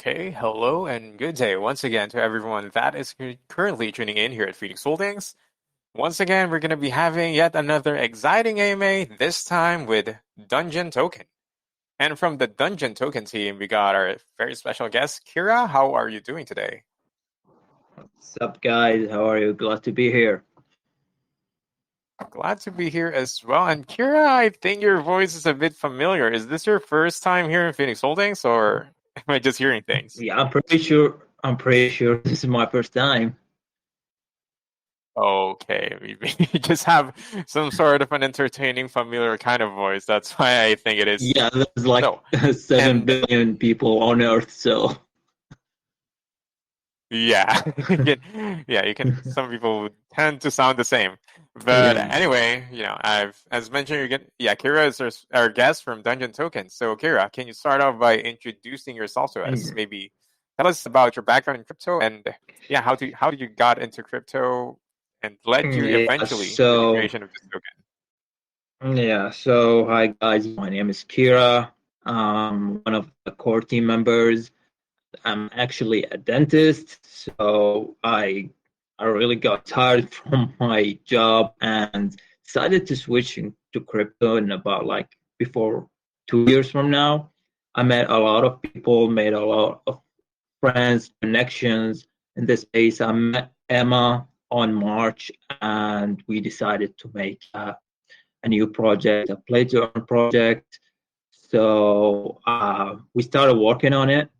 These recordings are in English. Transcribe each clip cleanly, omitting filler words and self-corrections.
Okay, hello and good day once again to everyone that is currently tuning in here at Phoenix Holdings. Once again, we're going to be having yet another exciting AMA, this time with Dungeon Token. And from the Dungeon Token team, we got our very special guest, Kira. How are you doing today? What's up, guys? How are you? Glad to be here. Glad to be here as well. And Kira, I think your voice is a bit familiar. Is this your first time here in Phoenix Holdings, or am I just hearing things? Yeah, I'm pretty sure. I'm pretty sure this is my first time. Okay, we just have some sort of an entertaining, familiar kind of voice. That's why I think it is Yeah, there's like so. 7 billion people on Earth, so Yeah, yeah, you can. Some people tend to sound the same, but yeah. anyway, I've as mentioned, yeah, Kira is our guest from Dungeon Tokens. So, Kira, can you start off by introducing yourself to us? Maybe tell us about your background in crypto and yeah, how did you got into crypto and led you Yeah. eventually to the So creation of this token? yeah. So hi guys, my name is Kira. I'm one of the core team members. I'm actually a dentist, so I really got tired from my job and decided to switch into crypto in about like before 2 years from now. I met a lot of people, made a lot of friends, connections in this space. I met Emma on March, and we decided to make a new project, a play to earn project. So we started working on it.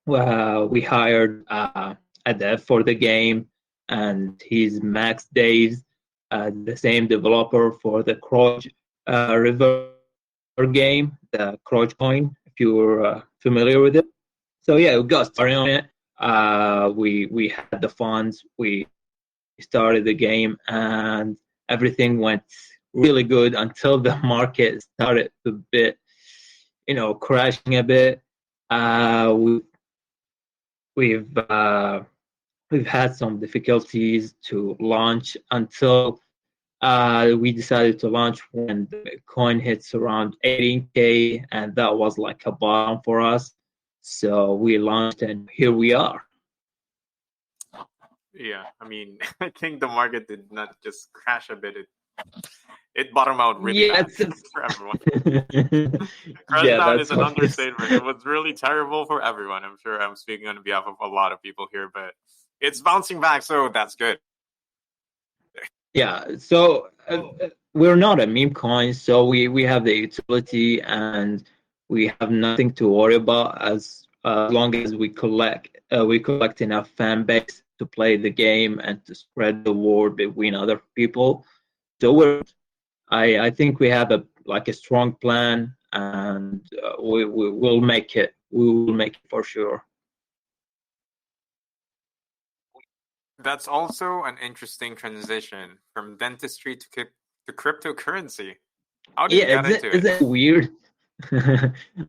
We hired a dev for the game, and he's Max Daves, the same developer for the Croc River game, the Croc coin, if you're familiar with it. So yeah, we got started on it. We had the funds. We started the game, and everything went really good until the market started a bit, crashing a bit. We we've we've had some difficulties to launch until we decided to launch when the coin hits around 18K, and that was like a bottom for us. So we launched, and here we are. Yeah, I mean, I think the market did not just crash a bit; it bottomed out really Yeah, bad it's for everyone. Crash yeah, down that's is an what it is. understatement. It was really terrible for everyone. I'm sure I'm speaking on behalf of a lot of people here, but it's bouncing back, so that's good. Yeah, so we're not a meme coin, so we have the utility and we have nothing to worry about as long as we collect enough fan base to play the game and to spread the word between other people. So I think we have a strong plan, and we will make it. We will make it for sure. That's also an interesting transition from dentistry to cryptocurrency. How did Yeah, you get into is it? it weird?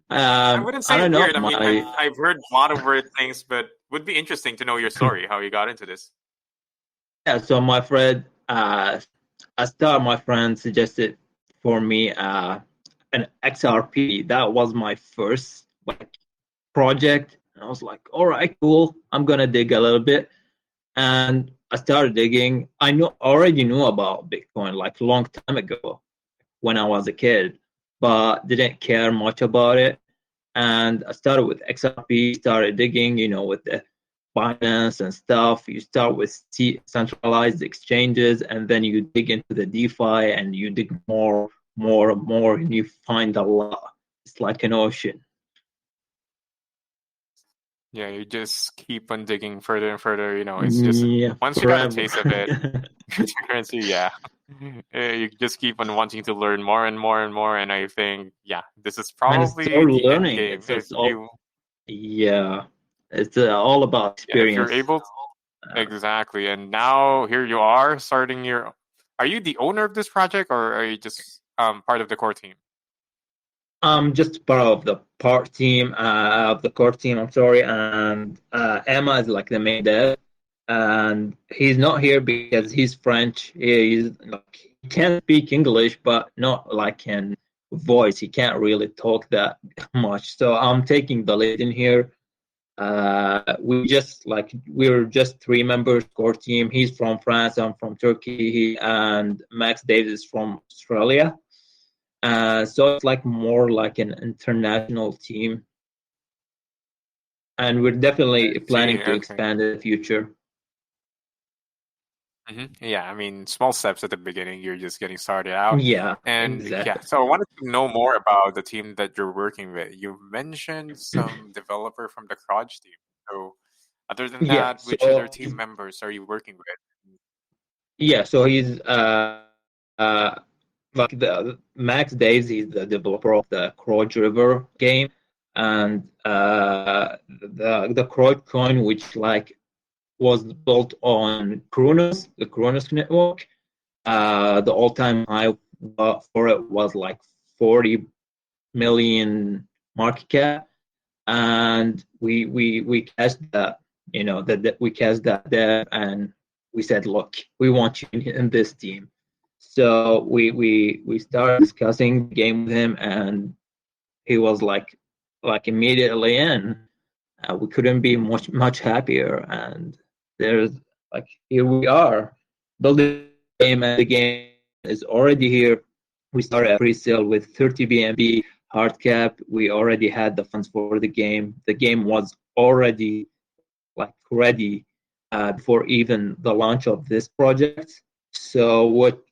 I wouldn't I say don't know. weird. I mean, I've heard a lot of weird things, but would be interesting to know your story, how you got into this. Yeah, so my friend, my friend suggested for me an XRP. That was my first project. And I was like, all right, cool. I'm gonna dig a little bit, and I started digging. Already knew about Bitcoin like a long time ago when I was a kid, but didn't care much about it. And I started with XRP, started digging, with the Binance and stuff. You start with centralized exchanges, and then you dig into the DeFi, and you dig more, more, more, and you find a lot. It's like an ocean. Yeah, you just keep on digging further and further. It's just Yeah, once you got a forever. taste of it, cryptocurrency, yeah, you just keep on wanting to learn more and more and more. And I think, yeah, this is And it's probably all the end learning. game. It's If just all, you, yeah, it's all about yeah, if you're experience. able, exactly. And now here you are starting your. Are you the owner of this project, or are you just part of the core team? I'm just part of the part team of the core team. I'm sorry, and Emma is like the main dev, and he's not here because he's French. He can speak English, but not like in voice. He can't really talk that much. So I'm taking the lead in here, We're just three members core team. He's from France, I'm from Turkey, and Max Davis is from Australia. So it's like more like an international team, and we're I definitely planning see. to Okay. expand in the future. Yeah, I mean, small steps at the beginning. You're just getting started out. Yeah, And yeah, exactly. so I wanted to know more about the team that you're working with. You mentioned some developer from the Crotch team. So other than Yeah, that, which other so team members are you working with? he's uh like the Max Days. He's the developer of the Croach River game, and the Croach coin, which like was built on Kronos, the Kronos network. The all-time high for it was like 40 million market cap, and we cashed that, that we cashed that there, and we said, look, we want you in this team. So we started discussing the game with him, and he was like immediately in. We couldn't be much happier, and there's like here we are building the game, and the game is already here. We started a pre-sale with 30 BNB hard cap. We already had the funds for the game. The game was already like ready before even the launch of this project. So what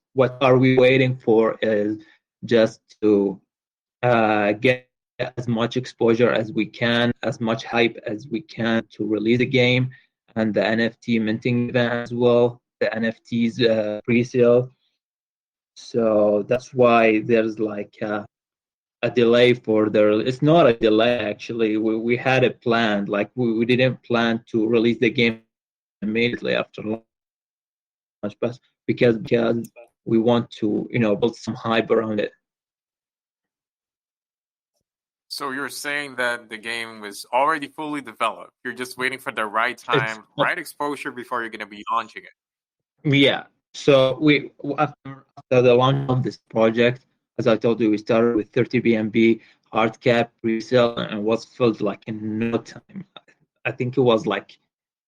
are we waiting for is just to get as much exposure as we can, as much hype as we can to release the game, and the NFT minting event as well, the NFTs pre-sale. So that's why there's like a delay for the. It's not a delay actually. We had it planned. Like we didn't plan to release the game immediately after launch, but because we want to build some hype around it. So you're saying that the game was already fully developed. You're just waiting for the right It's time, right exposure before you're going to be launching it. Yeah. So after the launch of this project, as I told you, we started with 30 BNB hard cap pre-sale, and was filled like in no time. I think it was like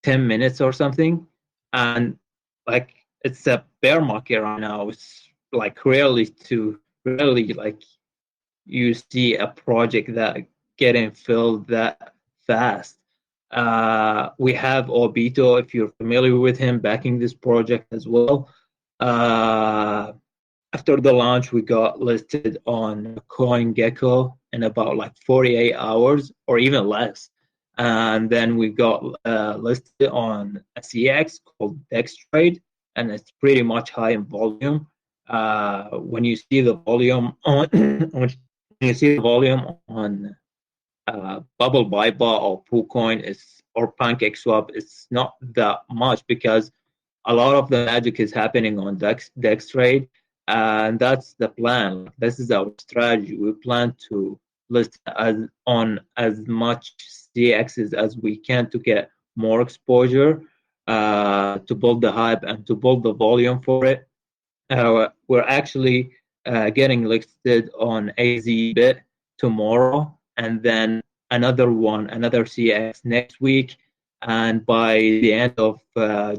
10 minutes or something. And like it's a bear market right now. It's like rarely like you see a project that getting filled that fast. We have Obito, if you're familiar with him, backing this project as well. Uh, After the launch, we got listed on CoinGecko in about like 48 hours or even less. And then we got listed on a CX called Dextrade, and it's pretty much high in volume. When you see the volume on when you see the volume on Bubble Bybot or PooCoin is or PancakeSwap, it's not that much because a lot of the magic is happening on Dextrade, and that's the plan. This is our strategy. We plan to list on as much CXs as we can to get more exposure, to build the hype and to build the volume for it. We're actually getting listed on AZBit tomorrow, and then another CX next week. And by the end of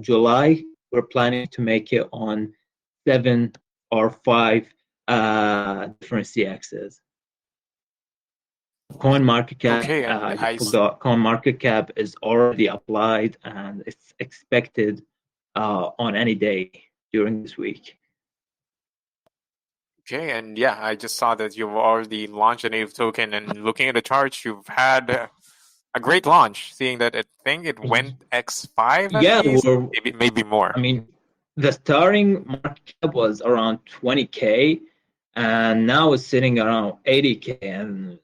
July, we're planning to make it on 7 or 5 different CXs. Coin market cap, Okay, and I just I forgot. Coin market cap is already applied, and it's expected on any day during this week. Okay, and yeah, I just saw that you've already launched a native token, and looking at the charts, you've had a great launch. Seeing that I think it went X5 at Yeah, least, maybe more. I mean, the starting market cap was around 20K, and now it's sitting around 80K, and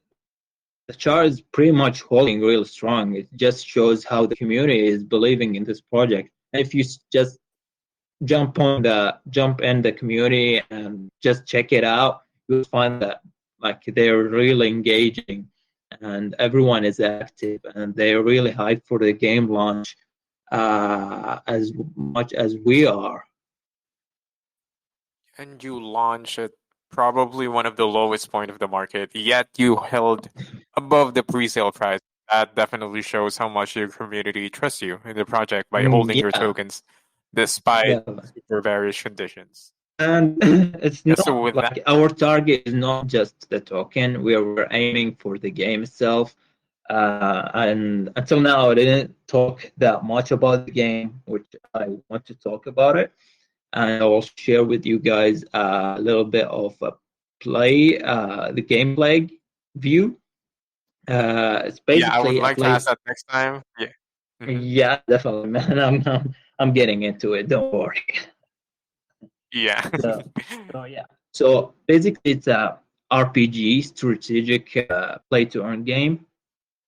the chart is pretty much holding real strong. It just shows how the community is believing in this project. And if you just jump in the community and just check it out, you'll find that like they're really engaging, and everyone is active, and they're really hyped for the game launch as much as we are. And you launched at probably one of the lowest point of the market, yet you held above the pre-sale price. That definitely shows how much your community trusts you in the project by holding your Yeah, tokens despite yeah. super various conditions. And it's Yeah, so not with that, like our target is not just the token. We're aiming for the game itself. And until now, I didn't talk that much about the game, which I want to talk about it. And I'll share with you guys a little bit of the gameplay view. It's yeah, I would basically a like to ask play. that next time. Yeah. Hmm. Yeah, definitely, man. I'm getting into it. Don't worry. Yeah. So, so yeah. So basically, it's a RPG strategic play to earn game.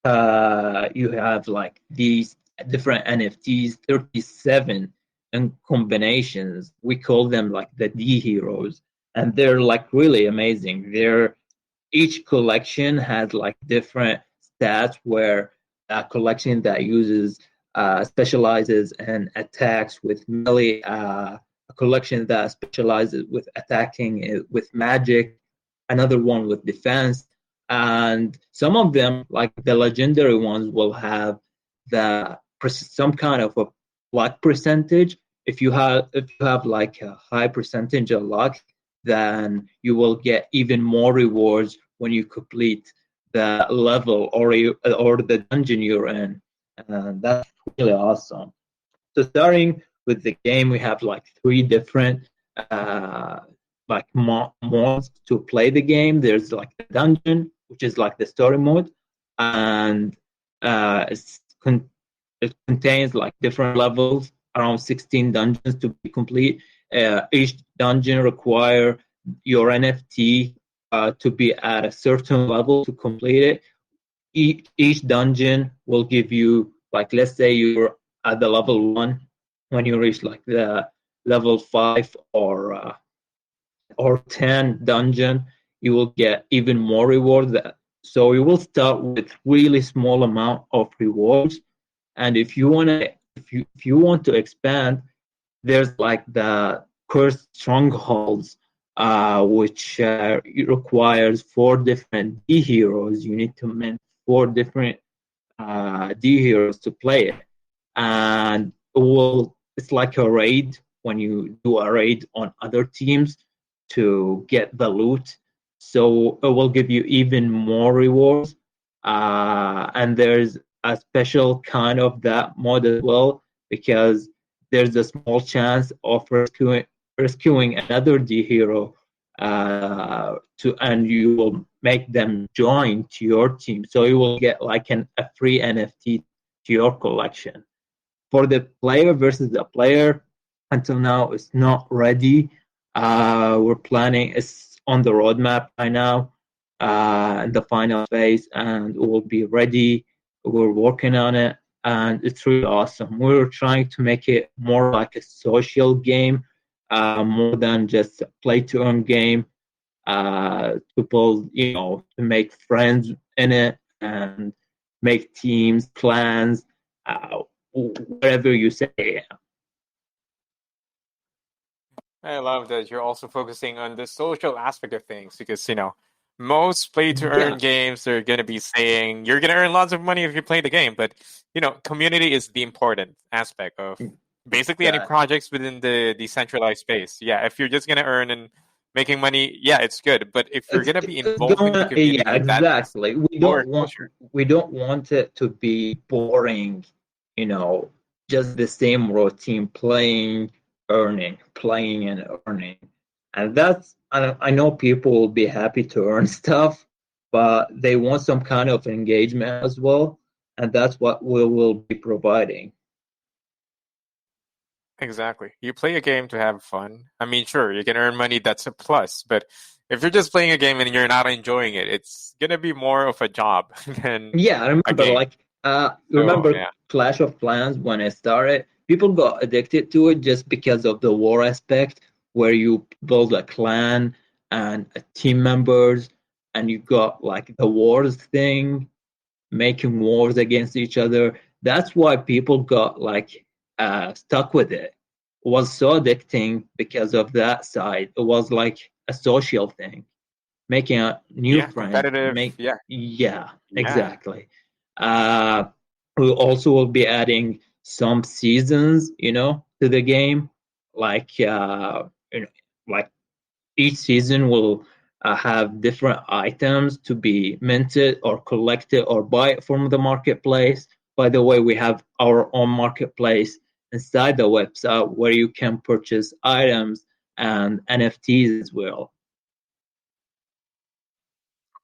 You have like these different NFTs, 37 and combinations. We call them like the D heroes, and they're like really amazing. They're each collection has like different stats where a collection that uses specializes in attacks with melee, a collection that specializes with attacking with magic, another one with defense, and some of them, like the legendary ones, will have some kind of a luck percentage. If you have like a high percentage of luck, then you will get even more rewards when you complete the level or the dungeon you're in. And that's really awesome. So starting with the game, we have like three different uh, like modes to play the game. There's like the dungeon, which is like the story mode, and uh, it's con- it contains like different levels, around 16 dungeons to be complete. Each dungeon require your NFT to be at a certain level to complete it. Each dungeon will give you, like, let's say you're at the level one. When you reach like the level five or 10 dungeon, you will get even more rewards. So you will start with really small amount of rewards, and if you want to expand, there's like the cursed strongholds, which requires four different D heroes. You need to mint four different D heroes to play it, and it's like a raid when you do a raid on other teams to get the loot. So it will give you even more rewards, and there's a special kind of that mod as well, because there's a small chance of rescuing another D hero, and you will make them join to your team. So you will get like a free NFT to your collection. For the player versus the player, until now it's not ready. We're planning, it's on the roadmap right now, in the final phase, and it will be ready. We're working on it, and it's really awesome. We're trying to make it more like a social game, more than just a play to earn game. To build, to make friends in it and make teams, plans, uh, whatever you say. I love that you're also focusing on the social aspect of things because, most play to earn Yeah, games, they're going to be saying you're going to earn lots of money if you play the game. But, community is the important aspect of basically any exactly. projects within the decentralized space. Yeah, if you're just going to earn and making money, yeah, it's good. But if you're going to be It's involved in the going, yeah, community, that's exactly. more exposure. We don't want it to be boring, you know, just the same routine, playing and earning. And I know people will be happy to earn stuff, but they want some kind of engagement as well. And that's what we will be providing. Exactly. You play a game to have fun. I mean, sure, you can earn money, that's a plus, but if you're just playing a game and you're not enjoying it, it's gonna be more of a job than Yeah, I a remember, game. like, So, remember yeah. Clash of Clans when it started? People got addicted to it just because of the war aspect, where you build a clan and team members, and you got like the wars thing, making wars against each other. That's why people got like stuck with it. It was so addicting because of that side. It was like a social thing, making a new Yeah, friend. competitive. Yeah. Yeah, Yeah. exactly. Uh, we also will be adding some seasons, to the game, like like each season will have different items to be minted or collected or buy from the marketplace. By the way, we have our own marketplace inside the website where you can purchase items and NFTs as well.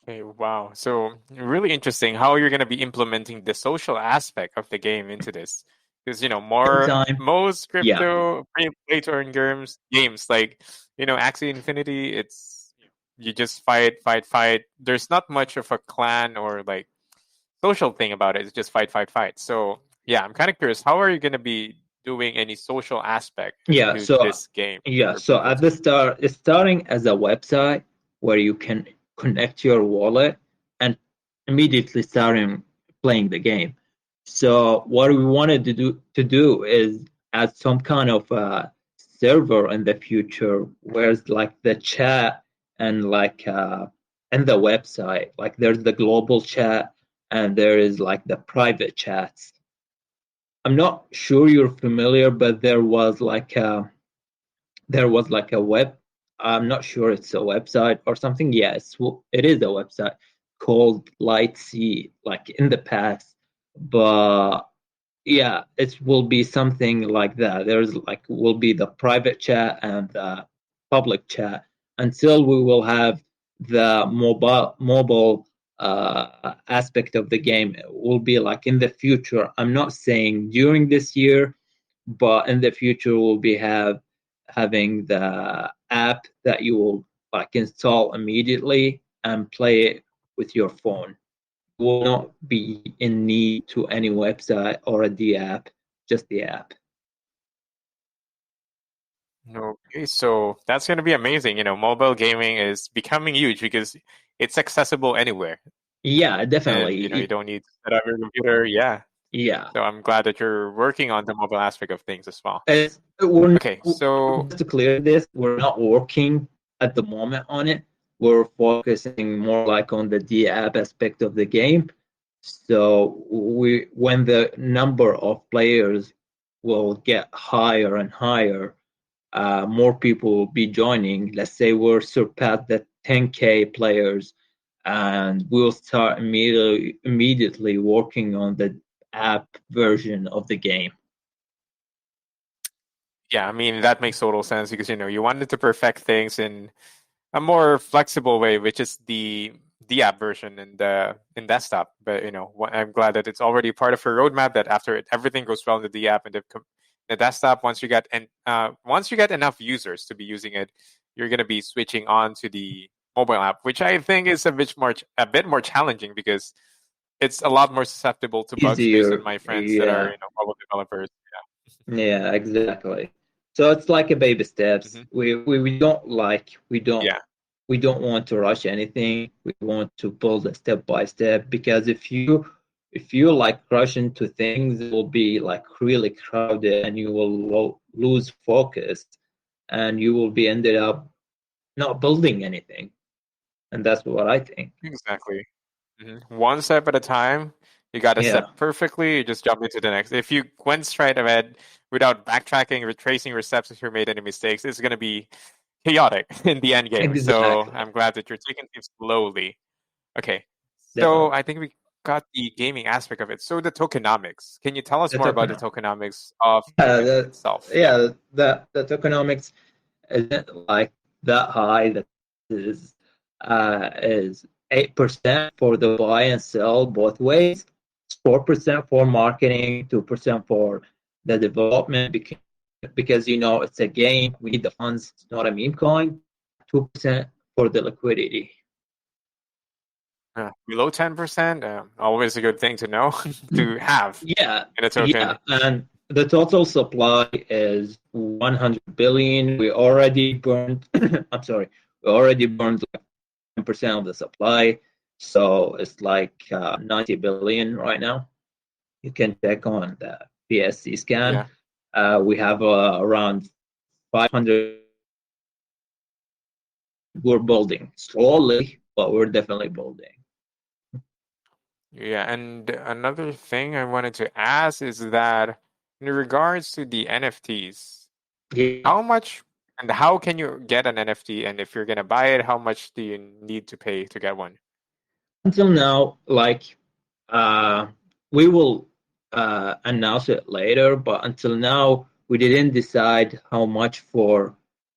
Okay, wow. So really interesting how you're going to be implementing the social aspect of the game into this. Because, Same more time, most yeah, crypto play to earn games like, Axie Infinity, it's you just fight, fight, fight. There's not much of a clan or like social thing about it. It's just fight, fight, fight. So yeah, I'm kind of curious. How are you going to be doing any social aspect yeah. to So this game yeah, for so people at to? the start, it's starting as a website where you can connect your wallet and immediately starting playing the game. So what we wanted to do is add some kind of server in the future where it's like the chat and like and the website, like there's the global chat and there is like the private chats. I'm not sure you're familiar, but there was like a web. I'm not sure it's a website or something. Yes, it is a website called Lightsea, like in the past. But yeah, it will be something like that. There's like will be the private chat and the public chat until we will have the mobile aspect of the game. It will be like in the future. I'm not saying during this year, but in the future we'll be having the app that you will like install immediately and play it with your phone. You will not be in need to any website or a D app, just the app. Okay, so that's going to be amazing. Mobile gaming is becoming huge because it's accessible anywhere, Yeah, and definitely. you don't need to set up your computer. Yeah, Yeah. so I'm glad that you're working on the mobile aspect of things as well. Okay, so Just to clear this, we're not working at the moment on it. We're focusing more like on the D app aspect of the game. So when the number of players will get higher and higher, more people will be joining. Let's say we're surpassed the 10K players, and we'll start immediately working on the app version of the game. yeah, I mean that makes total sense because you wanted to perfect things in a more flexible way, which is the app version in desktop. But I'm glad that it's already part of your roadmap. That after everything goes well in the app and the desktop, once you get enough users to be using it, you're gonna be switching on to the mobile app, which I think is a bit more challenging because it's a lot more susceptible to bugs based on Easier, my friends that are yeah. mobile developers. Yeah, exactly. So it's like a baby steps. Hmm. We don't like Yeah, we don't want to rush anything. We want to build it step by step because if you like rush into things, it will be like really crowded and you will lose focus and you will be ended up not building anything. And that's what I think. exactly. One step at a time. You got to Yeah, step perfectly. You just jump into the next. If you went straight ahead without backtracking, retracing your steps, if you made any mistakes, it's going to be chaotic in the end game. So exactly. I'm glad that you're taking things slowly. Okay. So Definitely. I think we got the gaming aspect of it. So the tokenomics. Can you tell us The more about the tokenomics. tokenomics of Yeah, gaming itself? Yeah. the tokenomics isn't like that high. That is 8% for the buy and sell both ways. 4% for marketing, 2% for the development because it's a game. We need the funds. It's not a meme coin. 2% for the liquidity. Below 10%, always a good thing to know to have Yeah, in a token. yeah, and the total supply is 100 billion. We already burned. I'm sorry, we already burned like 10% of the supply, so it's like 90 billion right now. You can check on the PSC scan. Yeah. We have around 500. We're building slowly, but we're definitely building. Yeah, and another thing I wanted to ask is that in regards to the NFTs, Yeah. how much and how can you get an NFT? And if you're gonna buy it, how much do you need to pay to get one? Until now, like uh, we will announce it later, but until now we didn't decide how much for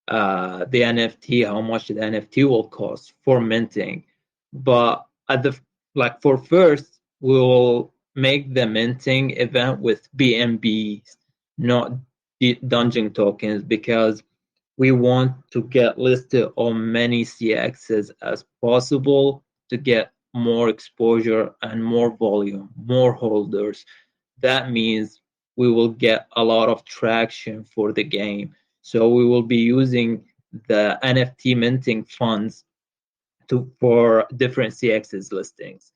the NFT, how much the NFT will cost for minting. But at the like for first, we will make the minting event with BNBs, not the Dungeon tokens, because we want to get listed on many CXs as possible to get more exposure and more volume, more holders. That means we will get a lot of traction for the game. So we will be using the NFT minting funds for different CXs listings.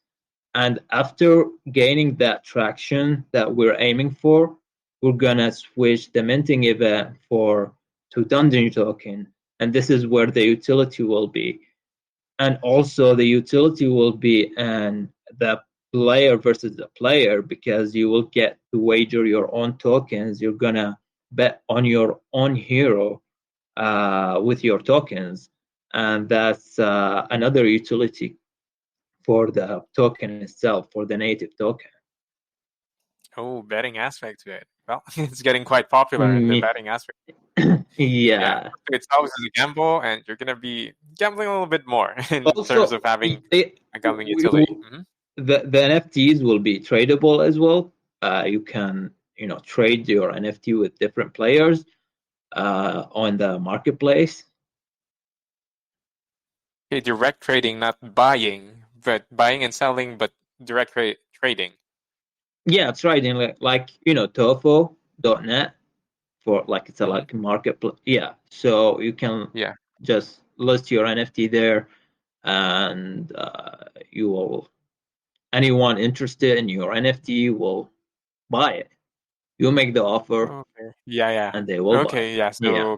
And after gaining that traction that we're aiming for, we're gonna switch the minting event for to Dungeon token, and this is where the utility will be. And also the utility will be and the player versus the player because you will get to wager your own tokens. You're gonna bet on your own hero with your tokens, and that's another utility for the token itself, for the native token. Oh, betting aspect to it. Well, it's getting quite popular in the Mm, betting aspect. Yeah, yeah. itself is a gamble, and you're gonna be gambling a little bit more in terms Also, of having a gambling we utility. will, the NFTs will be tradable as well. You can trade your NFT with different players on the marketplace. Okay, direct trading, not buying, but buying and selling, but direct trading. Yeah, trading like Tofo.net for like it's a Hmm. like marketplace. Yeah, so you can Yeah. just list your NFT there, and you will anyone interested in your NFT will buy it. You make the offer, Okay. Yeah, yeah. and they will buy it. Okay, yeah. Yeah, So,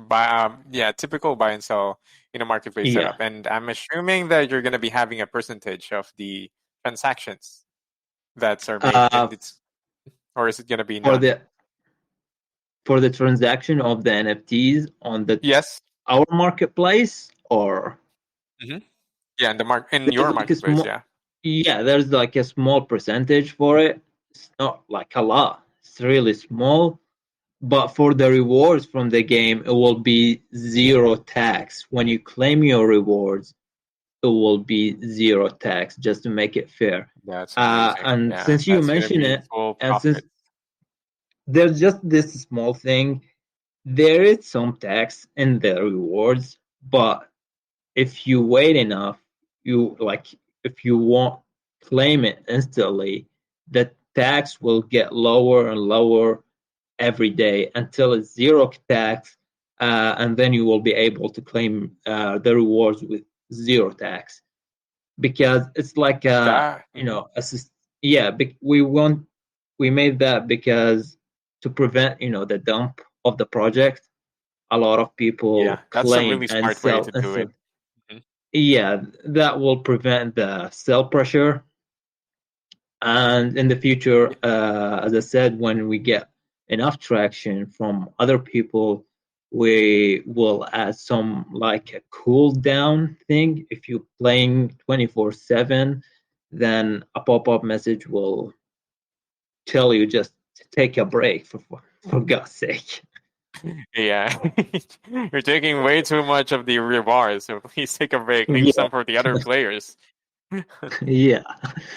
buy, yeah, typical buy and sell in a marketplace yeah. setup. And I'm assuming that you're gonna be having a percentage of the transactions that are made, Uh, and it's or is it gonna be for none? the transaction of the NFTs on the Yes. our marketplace, or Hmm. Yeah, in there's your like a marketplace. small, Yeah. yeah, there's like a small percentage for it. It's not like a lot. It's really small. But for the rewards from the game, it will be zero tax. When you claim your rewards, it will be zero tax, just to make it fair. That's amazing. And Yeah, since you that's gonna mention be it, full and since profit. there's just this small thing, there is some tax in the rewards, but if you wait enough, you like if you want claim it instantly, the tax will get lower and lower every day until it's zero tax, and then you will be able to claim the rewards with zero tax because it's like That yeah. We made that because to prevent the dump of the project. A lot of yeah, people that's a claim really and smart way sell to do it. instant. Mhm. Yeah, that will prevent the sell pressure. And in the future, Yeah. as I said, when we get enough traction from other people, we will add some like a cool down thing. If you're playing 24/7, then a pop-up message will tell you just to take a break for God's sake. Yeah. You're taking way too much of the rewards, so please take a break. Leave Yeah, some for the other players. yeah,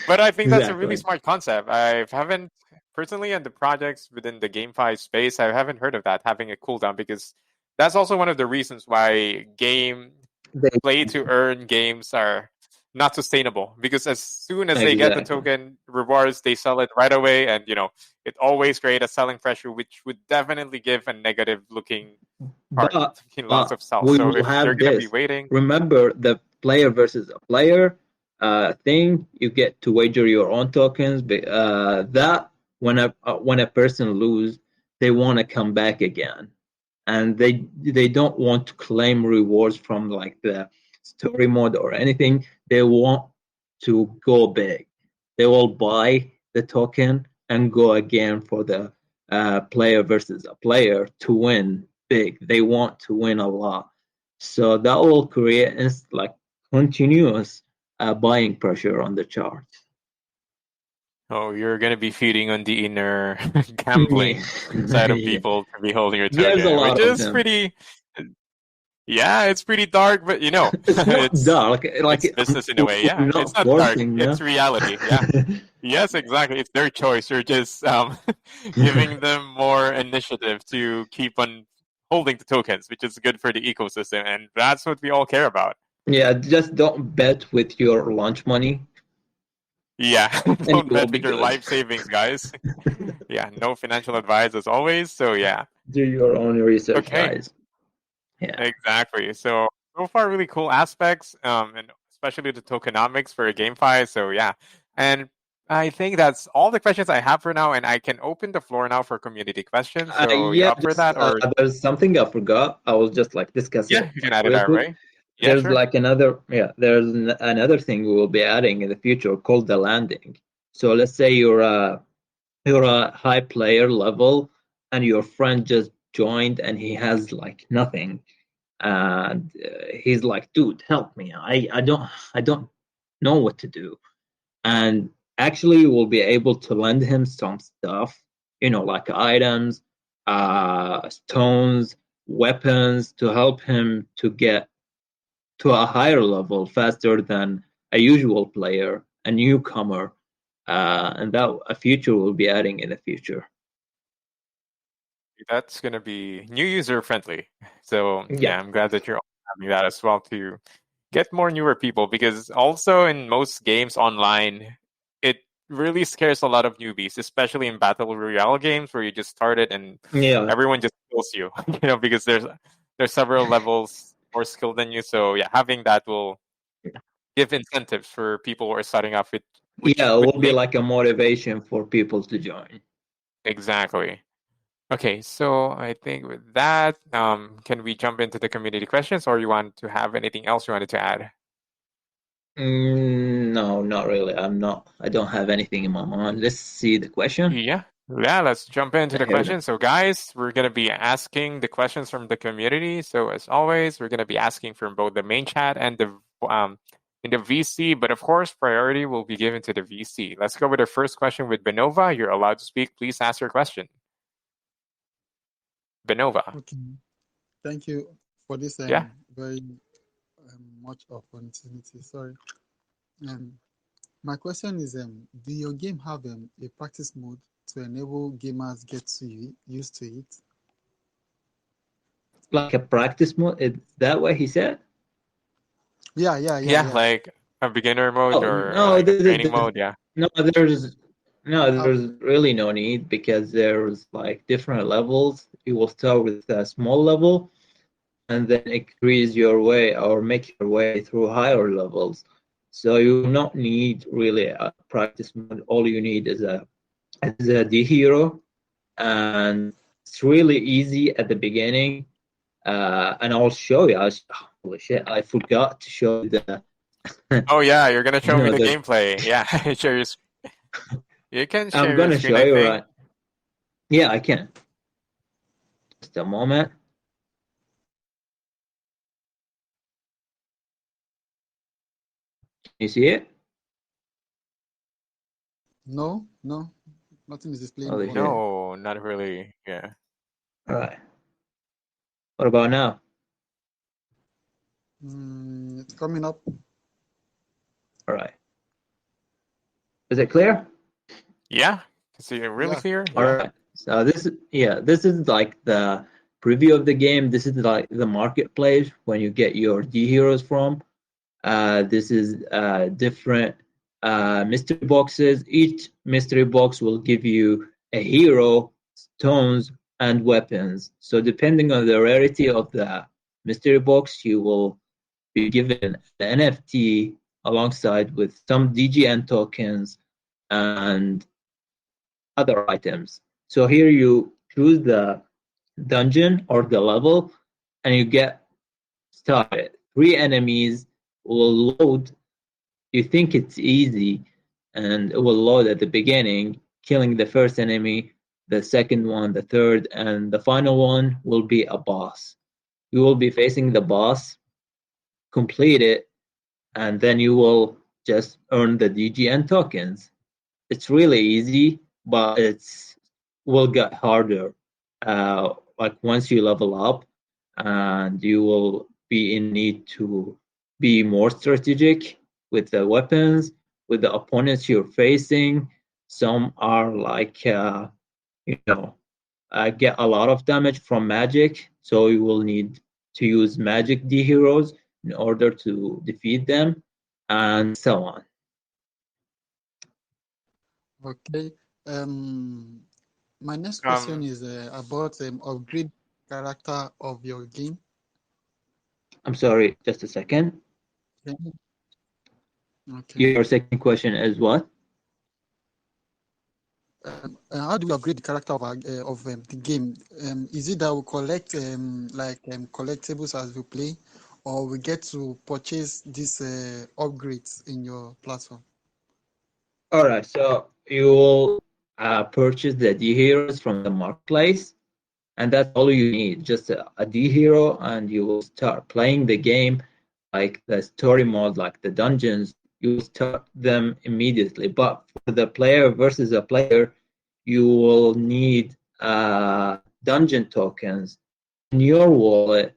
But I think that's a really exactly. smart concept. I haven't personally in the projects within the GameFi space, I haven't heard of that having a cooldown because that's also one of the reasons why game They, play to earn games are not sustainable because as soon as they get the exactly. token rewards, they sell it right away, and it always create a selling pressure, which would definitely give a negative looking part But in lots but of sales. we So will if they're have gonna be this. waiting, Remember the player versus a player thing. You get to wager your own tokens. But that when a person lose, they want to come back again, and they don't want to claim rewards from like the story mode or anything. They want to go big. they will buy the token and go again for the player versus a player to win big. They want to win a lot. So that will create like continuous buying pressure on the chart. Oh, you're gonna be feeding on the inner gambling side of Yeah. people to be holding your There's a token, which lot of is them. pretty. Yeah, it's pretty dark, but It's not it's dark. it's business in a way. Yeah, We're it's not not dark. forcing, It's no. reality. Yeah. Yes, exactly. It's their choice. You're just giving them more initiative to keep on holding the tokens, which is good for the ecosystem, and that's what we all care about. Yeah, just don't bet with your lunch money, Yeah, and don't you will bet be with your good. life savings, guys. Yeah, no financial advice as always. So yeah. Do your own research, Okay, guys. Yeah. exactly. So far really cool aspects, and especially the tokenomics for GameFi. So yeah, and I think that's all the questions I have for now, and I can open the floor now for community questions. So you Yeah, up for just that, or there's something I forgot. I was just like discussing yeah, it you can like add it real our quick. way. Yeah, There's sure. like another thing we will be adding in the future called the landing. So let's say you're a high player level and your friend just joined and he has like nothing, and he's like, dude, help me, I don't know what to do. And actually we'll be able to lend him some stuff, like items, stones, weapons, to help him to get to a higher level faster than a usual player, a newcomer, and that a future will be adding in the future. That's gonna be new user friendly. So yeah, Yep. I'm glad that you're having that as well to get more newer people, because also in most games online, it really scares a lot of newbies, especially in battle royale games where you just started and Yeah. everyone just kills you, because there's several levels more skilled than you. So yeah, having that will give incentives for people who are starting off with which Yeah, it with will be maybe like a motivation for people to join. exactly. Okay, so I think with that, can we jump into the community questions, or you want to have anything else you wanted to add? No, not really. I don't have anything in my mind. Let's see the question. Yeah, yeah, let's jump into the Here it is. questions. So, guys, we're going to be asking the questions from the community. So, as always, we're going to be asking from both the main chat and the in the VC, but of course, priority will be given to the VC. Let's go with the first question with Benova. You're allowed to speak. Please ask your question. Benova. Okay, thank you for this Yeah. very much opportunity. Sorry. Um, my question is, do your game have a practice mode to enable gamers get used to it? Like a practice mode. Is that what he said? Yeah, like a beginner mode Oh or no, like a training mode. Yeah. no, there's really no need, because there's like different levels. You will start with a small level and then increase your way or make your way through higher levels. So you do not need really a practice mode. All you need is a D hero, and it's really easy at the beginning. And I'll show you. Holy shit! I forgot to show you the. Oh yeah, you're gonna show me the the. gameplay. Yeah, share your. You can I'm share your gonna screen, show I you think. right. Yeah, I can. Just a moment. Can you see it? No, nothing is displaying Holy for me. shit! No, not really. Yeah. All right. What about now? It's coming up. All right. Is it clear? Yeah. See it really Yeah. clear? All Yeah. right. So this is like the preview of the game. This is like the marketplace when you get your D heroes from. This is different mystery boxes. Each mystery box will give you a hero, stones, and weapons. So depending on the rarity of the mystery box, you will be given an NFT alongside with some DGN tokens and other items. So here you choose the dungeon or the level and you get started. 3 enemies will load. You think it's easy, and it will load at the beginning, killing the first enemy, the second one, the third, and the final one will be a boss. You will be facing the boss, complete it, and then you will just earn the DGN tokens. It's really easy, but it's will get harder. Like once you level up, and you will be in need to be more strategic with the weapons, with the opponents you're facing. Some are like you know get a lot of damage from magic, so you will need to use magic D heroes in order to defeat them, and so on. Okay. My next question Um, is about upgrade character of your game. I'm sorry, just a second. Okay. Okay. Your second question is what? How do we upgrade the character of the game? Is it that we collect collectibles as we play, or we get to purchase these upgrades in your platform? All right, so you will purchase the D heroes from the marketplace, and that's all you need, just a D hero, and you will start playing the game, like the story mode, like the dungeons. You will start them immediately. But for the player versus a player, you will need dungeon tokens in your wallet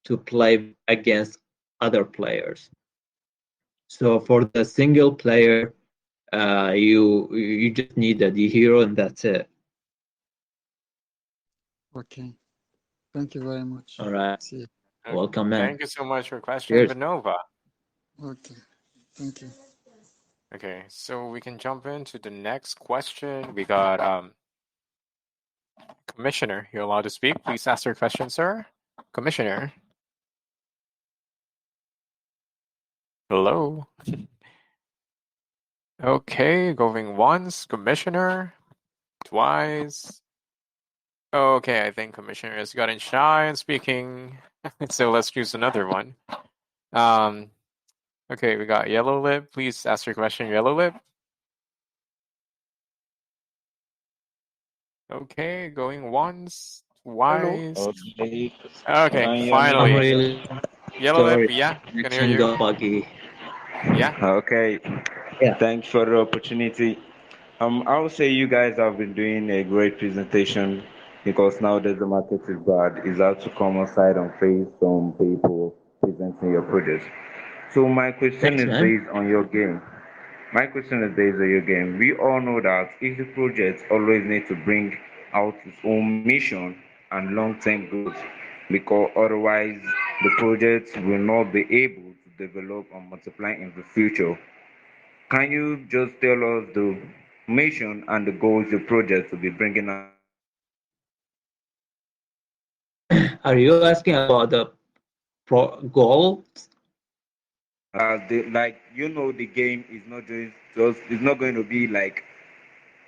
to play against other players. So for the single player, you just need a D hero, and that's it. Okay. Thank you very much. All right, See you. welcome, man. thank you so much for your question, Cheers. Vinova. Okay. Thank you. Okay, so we can jump into the next question. We got Commissioner. You're allowed to speak. Please ask your question, sir. Commissioner. Hello. Okay, going once. Commissioner. Twice. Okay, I think Commissioner has gotten shy and speaking. So let's choose another one. Okay, we got Yellow Lip. Please ask your question, Yellow Lip. Okay, going once, Hello. twice. Okay. Okay, Can you hear me? I'm finally. really Yellow Lip, sorry. yeah, can hear Connection you. got buggy. Yeah. Okay. Yeah. Thanks for the opportunity. I would say you guys have been doing a great presentation because nowadays the market is bad. It's hard to come outside and face some people presenting your products. So my question Thanks, is man. based on your game. My question is based on your game. We all know that each project always needs to bring out its own mission and long-term goals because otherwise the project will not be able to develop and multiply in the future. Can you just tell us the mission and the goals the project will be bringing out? Are you asking about the goal? Like the game is not just it's not going to be like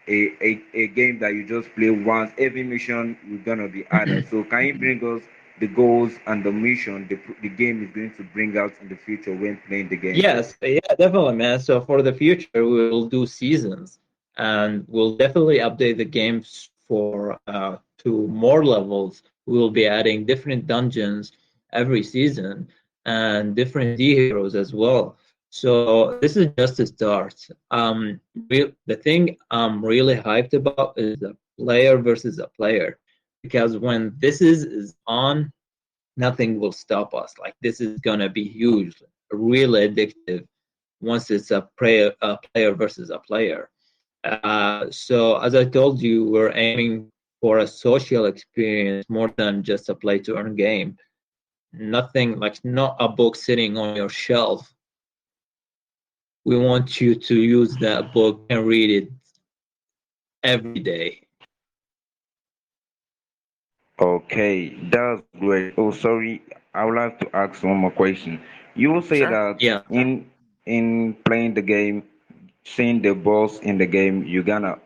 a game that you just play once. Every mission is gonna be added. So can you bring us the goals and the mission the game is going to bring out in the future when playing the game? Yes, yeah, definitely, man. So for the future, we will do seasons, and we'll definitely update the games for to more levels. We will be adding different dungeons every season and different D heroes as well. So this is just a start. The thing I'm really hyped about is a player versus a player, because when this is on, nothing will stop us. Like this is gonna be huge, really addictive once it's a player versus a player. So as I told you, we're aiming for a social experience more than just a play to earn game. Nothing like not a book sitting on your shelf. We want you to use that book and read it every day. Okay, that's great. Oh, sorry, I would like to ask one more question. You will say Sure. that Yeah, in playing the game, seeing the boss in the game, you're gonna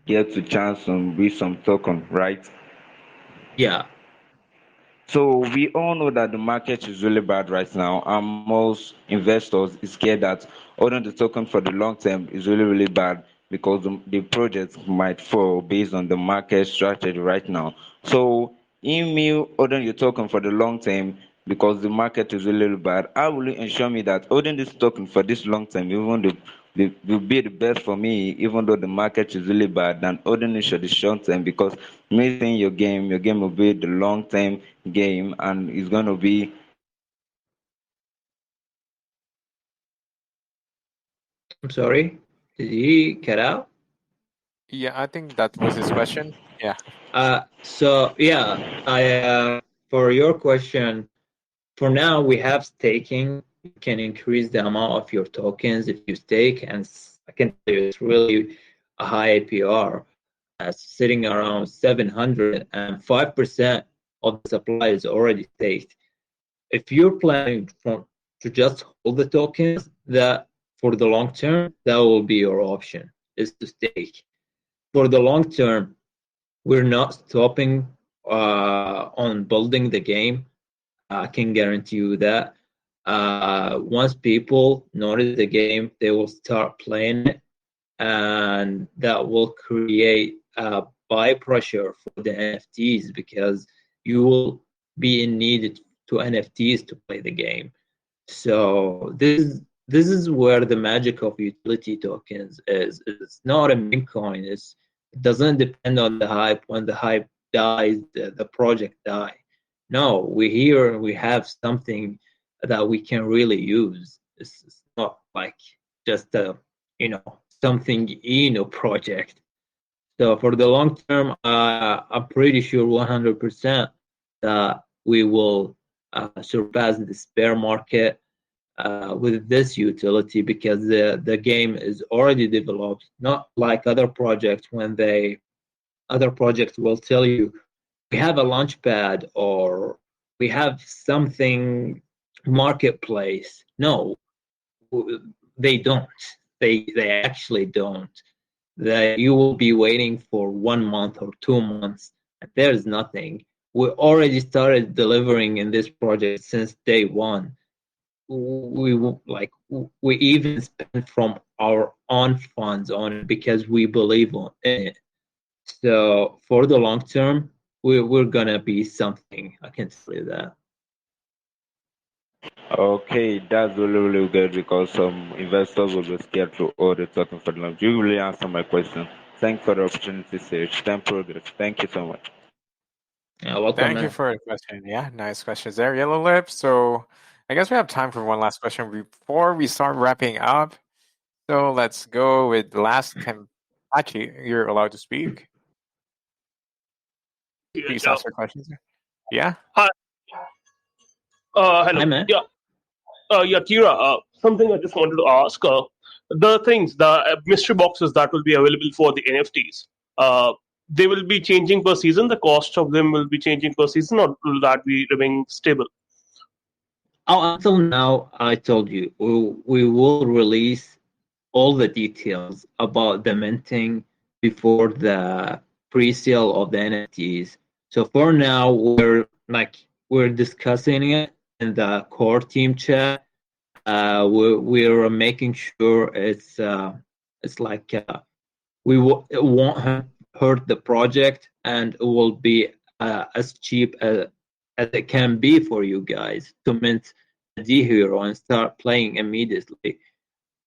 get to chance and read some token, right? yeah. So we all know that the market is really bad right now, and most investors is scared that holding the token for the long term is really really bad because the project might fall based on the market strategy right now. So in me holding your token for the long term because the market is really really bad, how will you ensure me that holding this token for this long term, even will be the best for me, even though the market is really bad, than holding it for the short term because missing your game will be the long term game and it's going to be. I'm sorry, did he cut out? Yeah, I think that was his question. Yeah. So yeah, for your question, for now we have staking. You can increase the amount of your tokens if you stake, and I can tell you it's really a high APR, sitting around 700, and 5% of the supply is already staked. If you're planning to just hold the tokens, that for the long term, that will be your option, is to stake. For the long term, we're not stopping on building the game. I can guarantee you that. Once people notice the game, they will start playing it, and that will create a buy pressure for the NFTs because you will be in need to NFTs to play the game. So this is where the magic of utility tokens is. It's not a meme coin. It doesn't depend on the hype. When the hype dies, the project die. No, we here we have something that we can really use. It's not like just a something project. So for the long term, I'm pretty sure 100% that we will surpass this bear market with this utility because the game is already developed. Not like other projects other projects will tell you we have a launchpad or we have something marketplace. No, they don't. They actually don't. That you will be waiting for 1 month or 2 months. There's nothing. We already started delivering in this project since day one. We even spend from our own funds on it because we believe in it. So for the long term, we're gonna be something. I can tell you that. Okay, that's really really good because some investors will be scared to hold the token for the long. You really answer my question. Thanks for the opportunity, Sage. Thank progress. Thank you so much. Yeah, welcome, Thank you man. for the question. Yeah, nice questions there, Yellow Lip. So I guess we have time for one last question before we start wrapping up. So let's go with the last Kempachi. You're allowed to speak. Yeah, Please yeah. ask your questions. Yeah. Hi. Hello. Hi, man. Yeah, Kira. Something I just wanted to ask. The mystery boxes that will be available for the NFTs. They will be changing per season. The cost of them will be changing per season, or will that be remaining stable? Until now, I told you we will release all the details about the minting before the pre-sale of the NFTs. So for now, we're discussing it in the core team chat. We're making sure it's like it won't hurt the project and it will be as cheap as it can be for you guys to mint a D Hero and start playing immediately.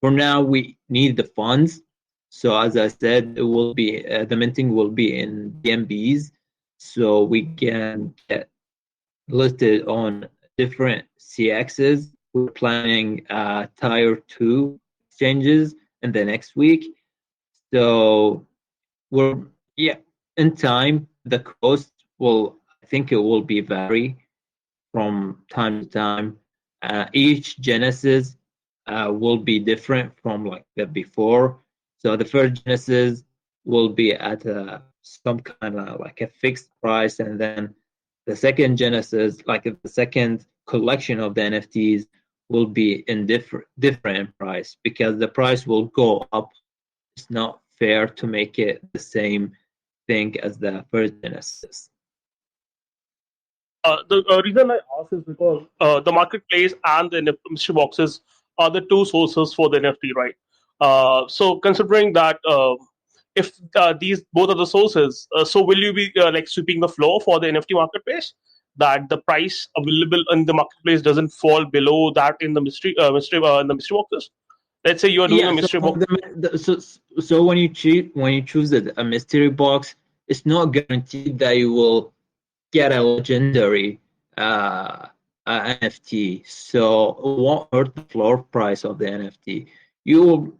For now, we need the funds. So as I said, it will be the minting will be in BNBs, so we can get listed on different CXs. We're planning tier 2 exchanges in the next week. So in time the cost I think it will be vary from time to time. Each Genesis will be different from like the before. So the first Genesis will be at some kind of like a fixed price, and then the second Genesis, like the second collection of the NFTs, will be in different price because the price will go up. It's not fair to make it the same thing as the first Genesis. The reason I ask is because the marketplace and the mystery boxes are the two sources for the NFT, right? So considering that, if these both are the sources, so will you be like sweeping the floor for the NFT marketplace? That the price available in the marketplace doesn't fall below that in the in the mystery boxes. Let's say you are doing a Yeah, so mystery for box. so when you choose a mystery box, it's not guaranteed that you will get a legendary NFT. So it won't hurt the floor price of the NFT. You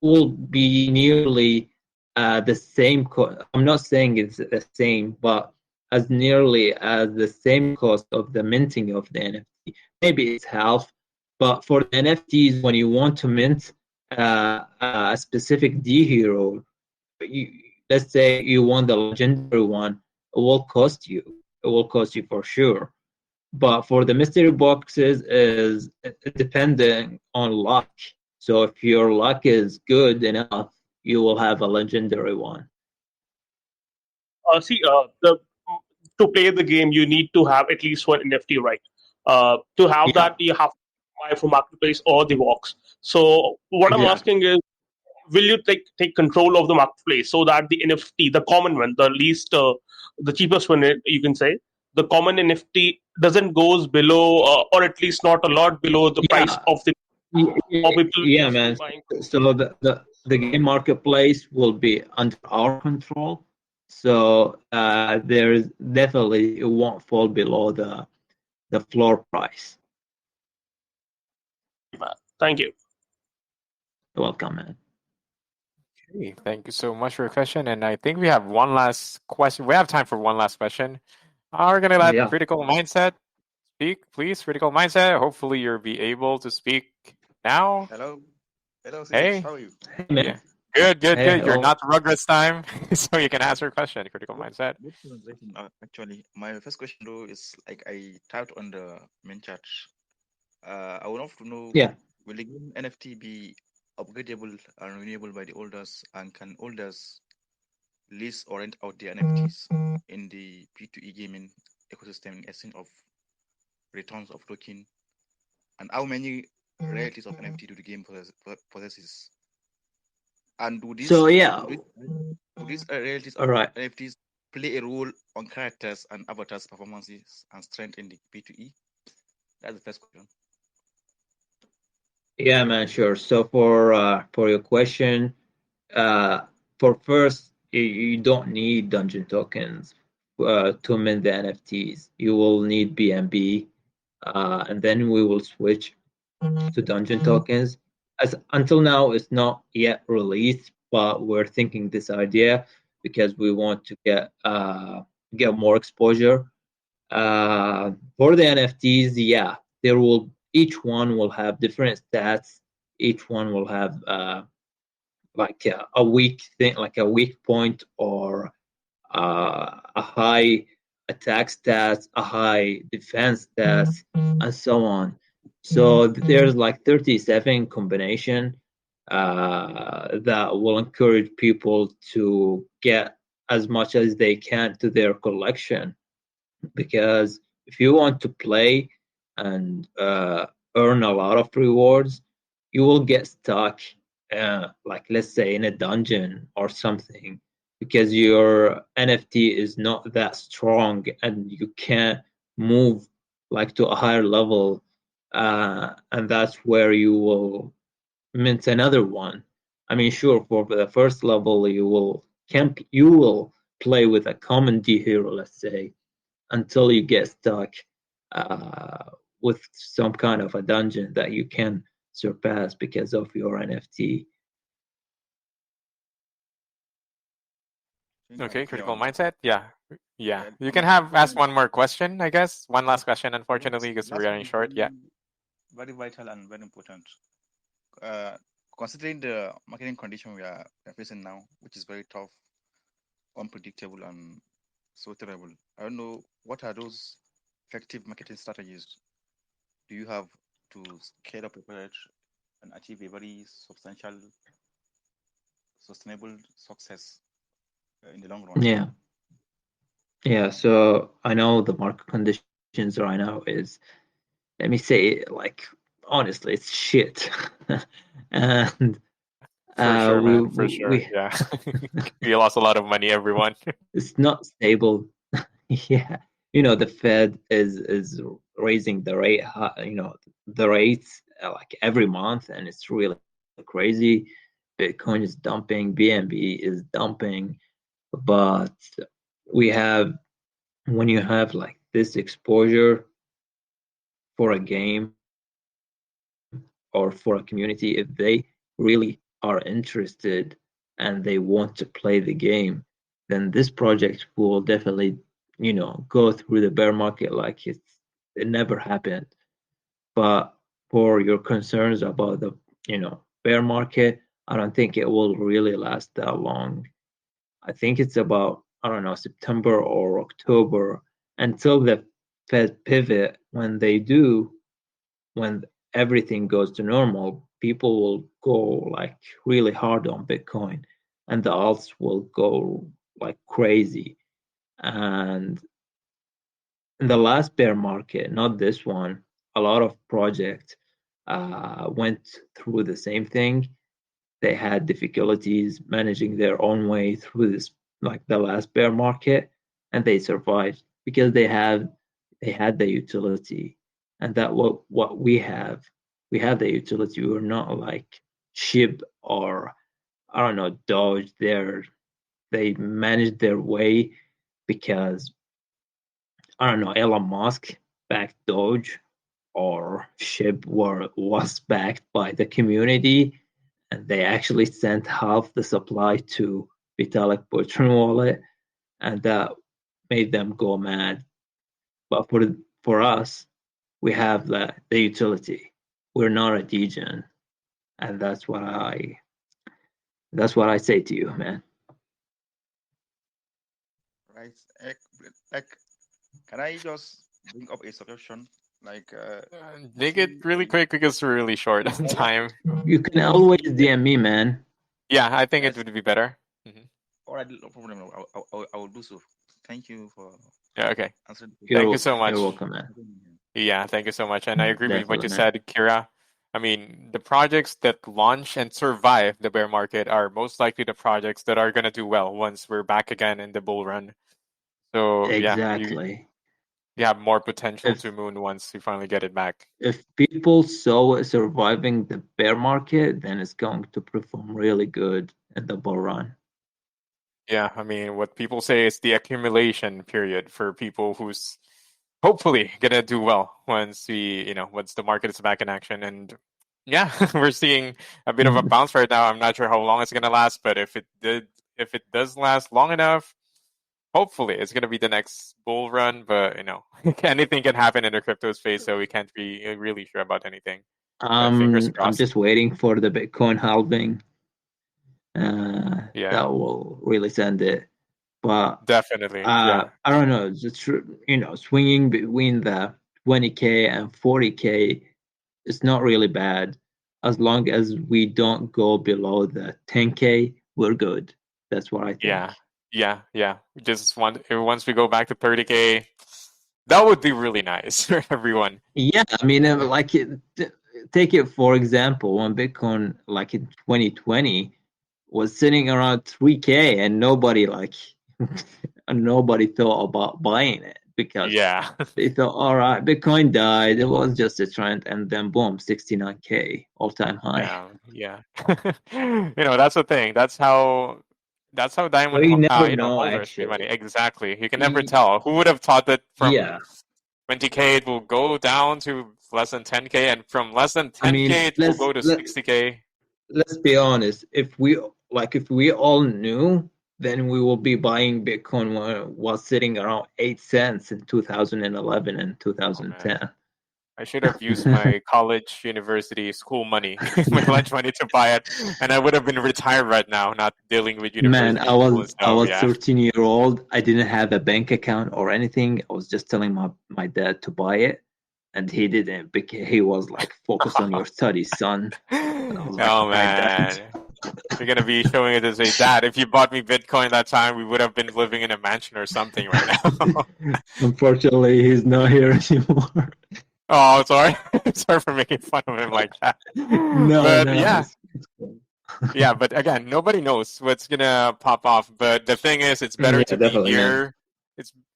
will be nearly the same. I'm not saying it's the same, but as nearly as the same cost of the minting of the NFT. Maybe it's half, but for the NFTs, when you want to mint a specific D hero, you, let's say you want the legendary one, it will cost you. It will cost you for sure. But for the mystery boxes, is dependent on luck. So if your luck is good enough, you will have a legendary one. See, to play the game, you need to have at least one NFT, right? To have Yeah, that, you have to buy from marketplace or the box. So what I'm exactly. asking is, will you take control of the marketplace so that the NFT, the common one, the least, the cheapest one, you can say, the common NFT doesn't goes below, or at least not a lot below the price Yeah, of the, or people yeah, just man. buying. So the game marketplace will be under our control. So there's definitely it won't fall below the floor price. Thank you. You're welcome, man. Okay, thank you so much for your question. And I think we have one last question. We have time for one last question. We're gonna let Yeah. Critical Mindset speak, please. Critical Mindset. Hopefully, you'll be able to speak now. Hello. Hello, CH. Hey, How are you? Hey, man. yeah, good, good, Hey, good. You're hello. not Rugrats time, so you can ask your question. Critical Mindset. Good presentation, actually. My first question, though, is like I typed on the main chat. I would love to know, Yeah. will the game NFT be upgradable and renewable by the holders, and can holders lease or rent out their NFTs in the P2E gaming ecosystem in essence of returns of token? And how many royalties of NFT do the game possesses? And So yeah. do these royalties All of right. NFTs play a role on characters and avatars' performances and strength in the P2E? That's the first question. Yeah, man. Sure. So for your question, for first, you don't need dungeon tokens to mint the NFTs. You will need BNB, and then we will switch to dungeon tokens. As until now, it's not yet released, but we're thinking this idea because we want to get more exposure. For the NFTs, yeah, there will each one will have different stats. Each one will have like a weak thing, like a weak point or a high attack stats, a high defense stats, and so on. So there's like 37 combination that will encourage people to get as much as they can to their collection. Because if you want to play and earn a lot of rewards, you will get stuck, like let's say in a dungeon or something, because your NFT is not that strong and you can't move like to a higher level, and that's where you will mint another one. I mean, sure, for the first level you will play with a common D hero, let's say, until you get stuck with some kind of a dungeon that you can surpass because of your NFT. I think I'm Okay, clear Critical on that. Mindset. Yeah, yeah. Yeah, You on the can second have ask question, one more question, I guess. One last question, the unfortunately, because we're last one running is short. Yeah. very vital and very important. Uh, Considering the marketing condition we are facing now, which is very tough, unpredictable, and so terrible, I don't know what are those effective marketing strategies do you have to scale up your product and achieve a very substantial, sustainable success in the long run? Yeah. Yeah, so I know the market conditions right now is, let me say, like, honestly, it's shit. And For sure, we man. For sure. we Yeah. We lost a lot of money, everyone. it's not stable. Yeah, the Fed is raising the rate, the rates like every month, and it's really crazy. Bitcoin is dumping, BNB is dumping, but we have when you have like this exposure for a game or for a community, if they really are interested and they want to play the game, then this project will definitely, go through the bear market like it never happened. But for your concerns about the, bear market, I don't think it will really last that long. I think it's about, I don't know, September or October until the Fed pivot. When they do, when everything goes to normal, people will go like really hard on Bitcoin and the alts will go like crazy. And in the last bear market, not this one, a lot of projects went through the same thing. They had difficulties managing their own way through this, like the last bear market, and they survived because they had the utility, and that what we have. We have the utility. We're not like SHIB or I don't know Doge. They managed their way because I don't know Elon Musk backed Doge or SHIB was backed by the community, and they actually sent half the supply to Vitalik Buterin wallet, and that made them go mad. But for us, we have the utility. We're not a degen, and that's what I say to you, man. Right. Like, can I just bring up a suggestion? Like, Make it really quick because we're really short on time. You can always DM me, man. Yeah, I think it yes. would be better. All right, no problem. I will do so. Thank you for Yeah, okay. answering the Thank you so You're much. welcome, man. question. Yeah, thank you so much. And I agree with what Definitely, you man. said, Kira. I mean, the projects that launch and survive the bear market are most likely the projects that are going to do well once we're back again in the bull run. So, yeah, you have more potential If to moon once you finally get it back. if people saw it surviving the bear market, then it's going to perform really good in the bull run. Yeah, I mean, what people say is the accumulation period for people who's hopefully gonna do well once once the market is back in action. And yeah, we're seeing a bit of a bounce right now. I'm not sure how long it's gonna last, but if it does last long enough, hopefully it's gonna be the next bull run. But anything can happen in the crypto space, so we can't be really sure about anything. But fingers I'm crossed. just waiting for the Bitcoin halving. Yeah, That will really send it. But definitely. Yeah. I don't know. Just swinging between the 20K and 40K is not really bad. As long as we don't go below the 10K, we're good. That's what I think. Yeah. Once we go back to 30K, that would be really nice for everyone. Yeah, I mean, take it for example, when Bitcoin, like in 2020, was sitting around 3K, and nobody nobody thought about buying it because Yeah. they thought, all right, Bitcoin died. It was just a trend, and then boom, 69K, all-time high. Yeah. That's the thing. That's how So diamond you never know, holders make money. actually. Exactly. You can never tell. Who would have thought that from Yeah, 20K it will go down to less than 10K, and from less than I 10K mean, it will go to 60K? let's be honest. If we all knew, then we will be buying Bitcoin when it was sitting around 8 cents in 2011 and Oh man. 2010. I should have used my college, university, school money, my lunch money to buy it, and I would have been retired right now, not dealing with Man, university I school and was I stuff. was Yeah. 13-year old. I didn't have a bank account or anything. I was just telling my dad to buy it, and he didn't because he was like, "Focus on your studies, son." And I was like, Oh "All right, dad." man. You're gonna be showing it as a dad. If you bought me Bitcoin that time, we would have been living in a mansion or something right now. Unfortunately, he's not here anymore. Oh, sorry. Sorry for making fun of him like that. No, But no, yeah, it's cool. yeah. But again, nobody knows what's gonna pop off. But the thing is, it's better Yeah, to be definitely, man. here.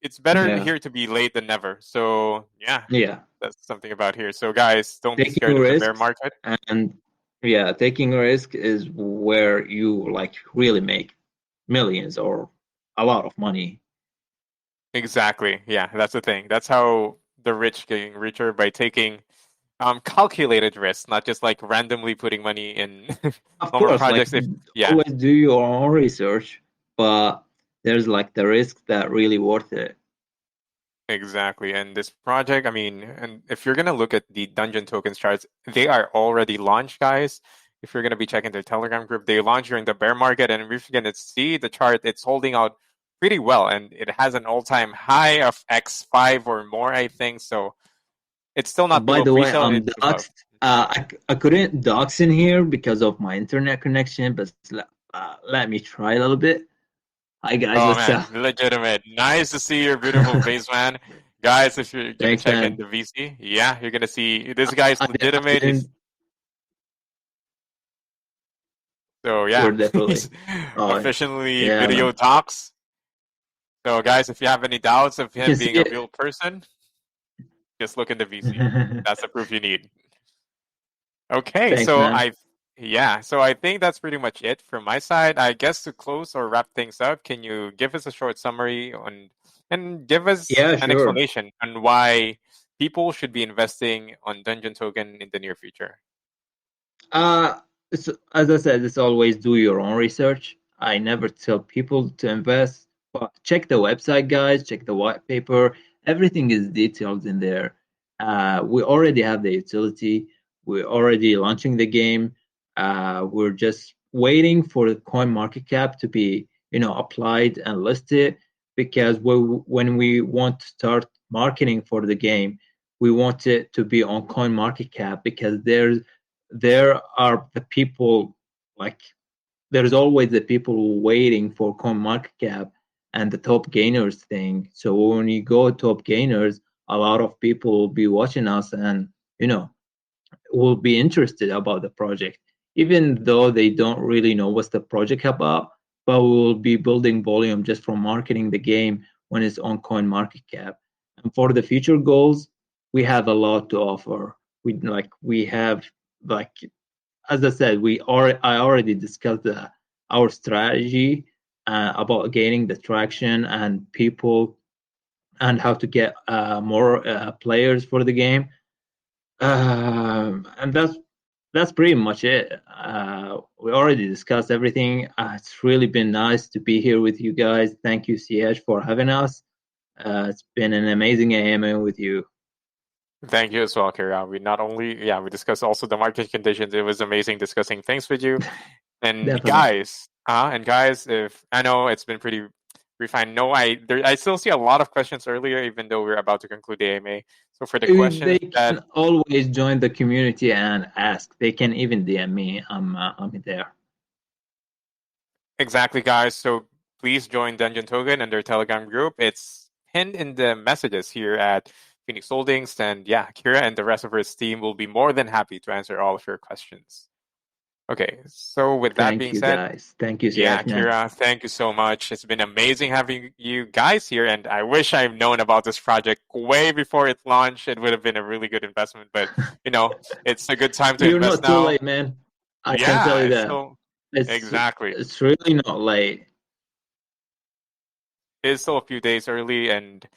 It's better Yeah, here to be late than never. So yeah, yeah. that's something about here. So guys, don't be Taking scared of the bear risks market. and yeah, taking risk is where you like really make millions or a lot of money. Exactly. Yeah, that's the thing. That's how the rich getting richer by taking calculated risks, not just like randomly putting money in Of normal course, like projects. If yeah, always do your own research, but there's like the risk that really worth it. exactly. And this project, I mean, and if you're gonna look at the Dungeon Tokens charts, they are already launched, guys. If you're gonna be checking their Telegram group, they launched during the bear market, and if you're gonna see the chart, it's holding out pretty well, and it has an all-time high of X5 or more, I think. So it's still not By below the way, pre-sale; I'm it's above. doxed. I couldn't dox in here because of my internet connection, but let me try a little bit. Hi guys, Oh what's man, up? legitimate. Nice to see your beautiful face, man. Guys, if you're gonna Thanks, check in man. the VC, yeah, you're gonna see this guy's I legitimate. didn't. So Sure, yeah, definitely. he's Oh, officially yeah, video man. docs. So guys, if you have any doubts of You him can see being a it. real person, just look in the VC. That's the proof you need. Okay, Thanks, so man. I think that's pretty much it from my side. I guess to close or wrap things up, can you give us a short summary on and give us Yeah, an sure. explanation on why people should be investing on Dungeon Token in the near future? Uh, as I said, it's always do your own research. I never tell people to invest, but check the website, guys. Check the white paper. Everything is detailed in there. We already have the utility. We're already launching the game. We're just waiting for the coin market cap to be, applied and listed. Because when we want to start marketing for the game, we want it to be on coin market cap because there are the people like there's always the people waiting for coin market cap and the top gainers thing. So when you go top gainers, a lot of people will be watching us and will be interested about the project, even though they don't really know what's the project about. But we will be building volume just from marketing the game when it's on coin market cap. And for the future goals, we have a lot to offer. We have like as I said, I already discussed our strategy about gaining the traction and people and how to get more players for the game. And that's pretty much it. We already discussed everything. It's really been nice to be here with you guys. Thank you, CH, for having us. It's been an amazing AMA with you. Thank you as well, Kira. We discussed also the market conditions. It was amazing discussing things with you. And Definitely. guys, if I know it's been pretty refined. No, I still see a lot of questions earlier, even though we're about to conclude the AMA. So for the They questions that can always join the community and ask. They can even DM me. I'm there. exactly, guys, so please join Dungeon Token and their Telegram group. It's pinned in the messages here at Phoenix Holdings. And yeah, Kira and the rest of her team will be more than happy to answer all of your questions. Okay, so with that Thank being you, said, guys. Thank you, yeah, CH, man. Kira, thank you so much. It's been amazing having you guys here, and I wish I've known about this project way before it launched. It would have been a really good investment, but it's a good time to You're invest not too now. late, man. I can tell Yeah, you it's that. still It's exactly. it's really not late. It's still a few days early, and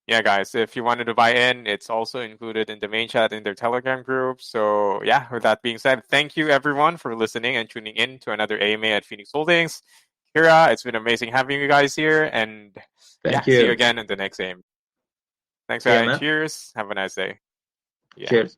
yeah, guys, if you wanted to buy in, it's also included in the main chat in their Telegram group. So yeah, with that being said, thank you everyone for listening and tuning in to another AMA at Phoenix Holdings. Kira, it's been amazing having you guys here, and yeah, Thank see you you. again in the next AMA. Thanks, See ya, guys. man. Cheers. Have a nice day. Yeah. Cheers.